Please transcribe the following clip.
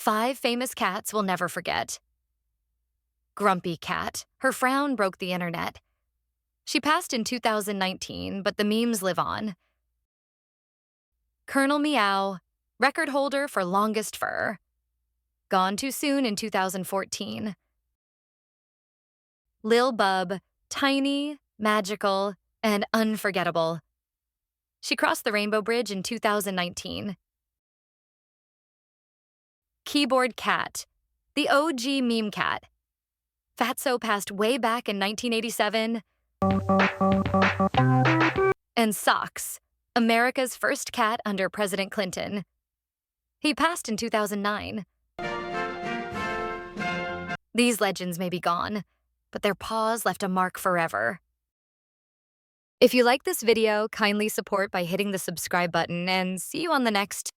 5 famous cats we'll never forget. Grumpy Cat. Her frown broke the internet. She passed in 2019, but the memes live on. Colonel Meow. Record holder for longest fur. Gone too soon in 2014. Lil Bub. Tiny, magical, and unforgettable. She crossed the Rainbow Bridge in 2019. Keyboard Cat. The OG meme cat. Fatso passed way back in 1987. And Socks, America's first cat under President Clinton. He passed in 2009. These legends may be gone, but their paws left a mark forever. If you like this video, kindly support by hitting the subscribe button, and see you on the next